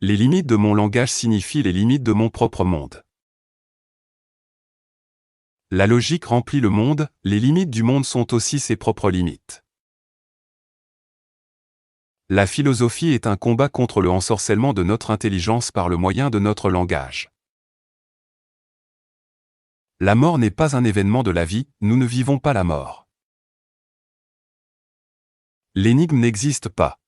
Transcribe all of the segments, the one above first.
Les limites de mon langage signifient les limites de mon propre monde. La logique remplit le monde, les limites du monde sont aussi ses propres limites. La philosophie est un combat contre le ensorcellement de notre intelligence par le moyen de notre langage. La mort n'est pas un événement de la vie, nous ne vivons pas la mort. L'énigme n'existe pas.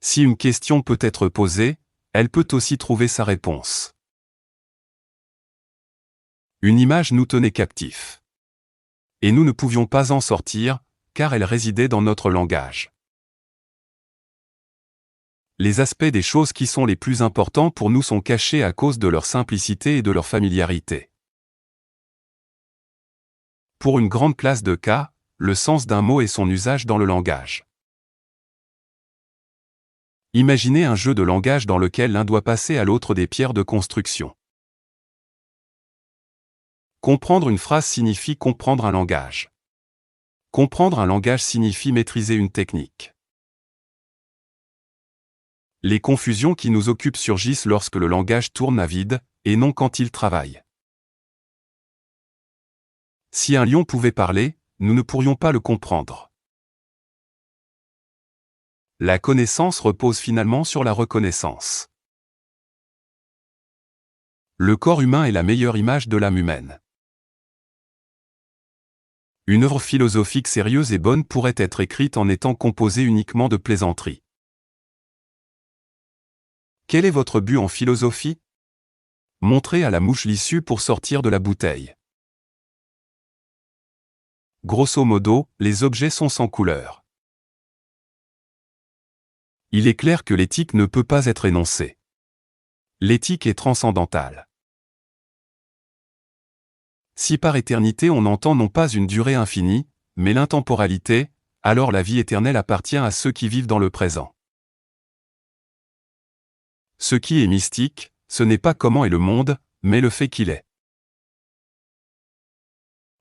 Si une question peut être posée, elle peut aussi trouver sa réponse. Une image nous tenait captifs. Et nous ne pouvions pas en sortir, car elle résidait dans notre langage. Les aspects des choses qui sont les plus importants pour nous sont cachés à cause de leur simplicité et de leur familiarité. Pour une grande classe de cas, le sens d'un mot est son usage dans le langage. Imaginez un jeu de langage dans lequel l'un doit passer à l'autre des pierres de construction. Comprendre une phrase signifie comprendre un langage. Comprendre un langage signifie maîtriser une technique. Les confusions qui nous occupent surgissent lorsque le langage tourne à vide, et non quand il travaille. Si un lion pouvait parler, nous ne pourrions pas le comprendre. La connaissance repose finalement sur la reconnaissance. Le corps humain est la meilleure image de l'âme humaine. Une œuvre philosophique sérieuse et bonne pourrait être écrite en étant composée uniquement de plaisanteries. Quel est votre but en philosophie? Montrer à la mouche l'issue pour sortir de la bouteille. Grosso modo, les objets sont sans couleur. Il est clair que l'éthique ne peut pas être énoncée. L'éthique est transcendantale. Si par éternité on entend non pas une durée infinie, mais l'intemporalité, alors la vie éternelle appartient à ceux qui vivent dans le présent. Ce qui est mystique, ce n'est pas comment est le monde, mais le fait qu'il est.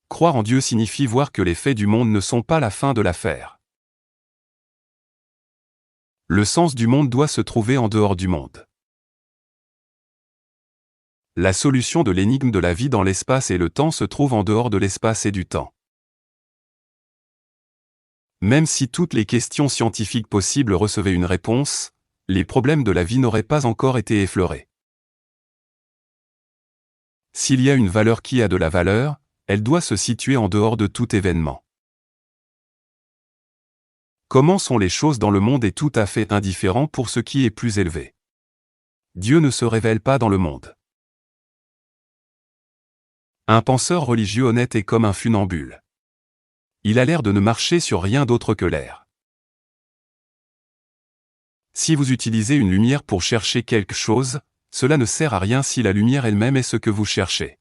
Croire en Dieu signifie voir que les faits du monde ne sont pas la fin de l'affaire. Le sens du monde doit se trouver en dehors du monde. La solution de l'énigme de la vie dans l'espace et le temps se trouve en dehors de l'espace et du temps. Même si toutes les questions scientifiques possibles recevaient une réponse, les problèmes de la vie n'auraient pas encore été effleurés. S'il y a une valeur qui a de la valeur, elle doit se situer en dehors de tout événement. Comment sont les choses dans le monde est tout à fait indifférent pour ce qui est plus élevé. Dieu ne se révèle pas dans le monde. Un penseur religieux honnête est comme un funambule. Il a l'air de ne marcher sur rien d'autre que l'air. Si vous utilisez une lumière pour chercher quelque chose, cela ne sert à rien si la lumière elle-même est ce que vous cherchez.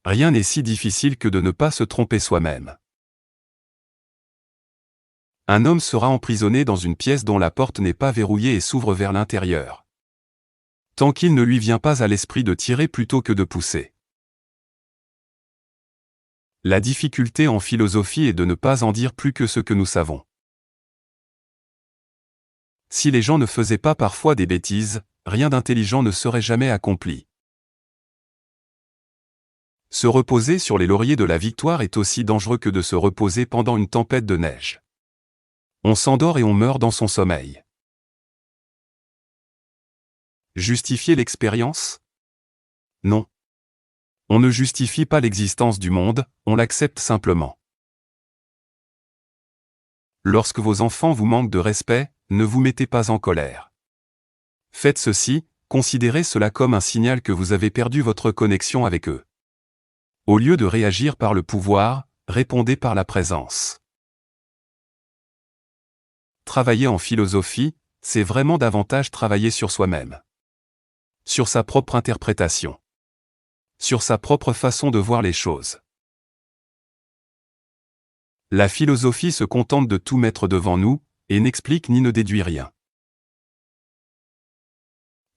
Rien n'est si difficile que de ne pas se tromper soi-même. Un homme sera emprisonné dans une pièce dont la porte n'est pas verrouillée et s'ouvre vers l'intérieur. Tant qu'il ne lui vient pas à l'esprit de tirer plutôt que de pousser. La difficulté en philosophie est de ne pas en dire plus que ce que nous savons. Si les gens ne faisaient pas parfois des bêtises, rien d'intelligent ne serait jamais accompli. Se reposer sur les lauriers de la victoire est aussi dangereux que de se reposer pendant une tempête de neige. On s'endort et on meurt dans son sommeil. Justifier l'expérience? Non. On ne justifie pas l'existence du monde, on l'accepte simplement. Lorsque vos enfants vous manquent de respect, ne vous mettez pas en colère. Faites ceci, considérez cela comme un signal que vous avez perdu votre connexion avec eux. Au lieu de réagir par le pouvoir, répondez par la présence. Travailler en philosophie, c'est vraiment davantage travailler sur soi-même. Sur sa propre interprétation. Sur sa propre façon de voir les choses. La philosophie se contente de tout mettre devant nous, et n'explique ni ne déduit rien.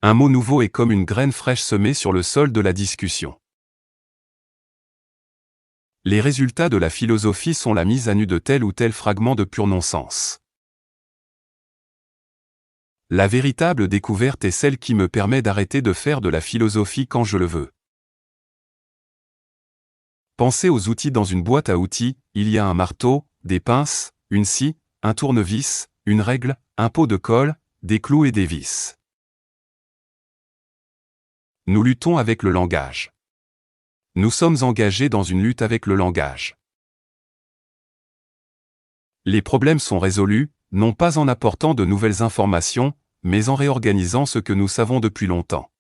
Un mot nouveau est comme une graine fraîche semée sur le sol de la discussion. Les résultats de la philosophie sont la mise à nu de tel ou tel fragment de pur non-sens. La véritable découverte est celle qui me permet d'arrêter de faire de la philosophie quand je le veux. Pensez aux outils dans une boîte à outils, il y a un marteau, des pinces, une scie, un tournevis, une règle, un pot de colle, des clous et des vis. Nous luttons avec le langage. Nous sommes engagés dans une lutte avec le langage. Les problèmes sont résolus, non pas en apportant de nouvelles informations, mais en réorganisant ce que nous savons depuis longtemps.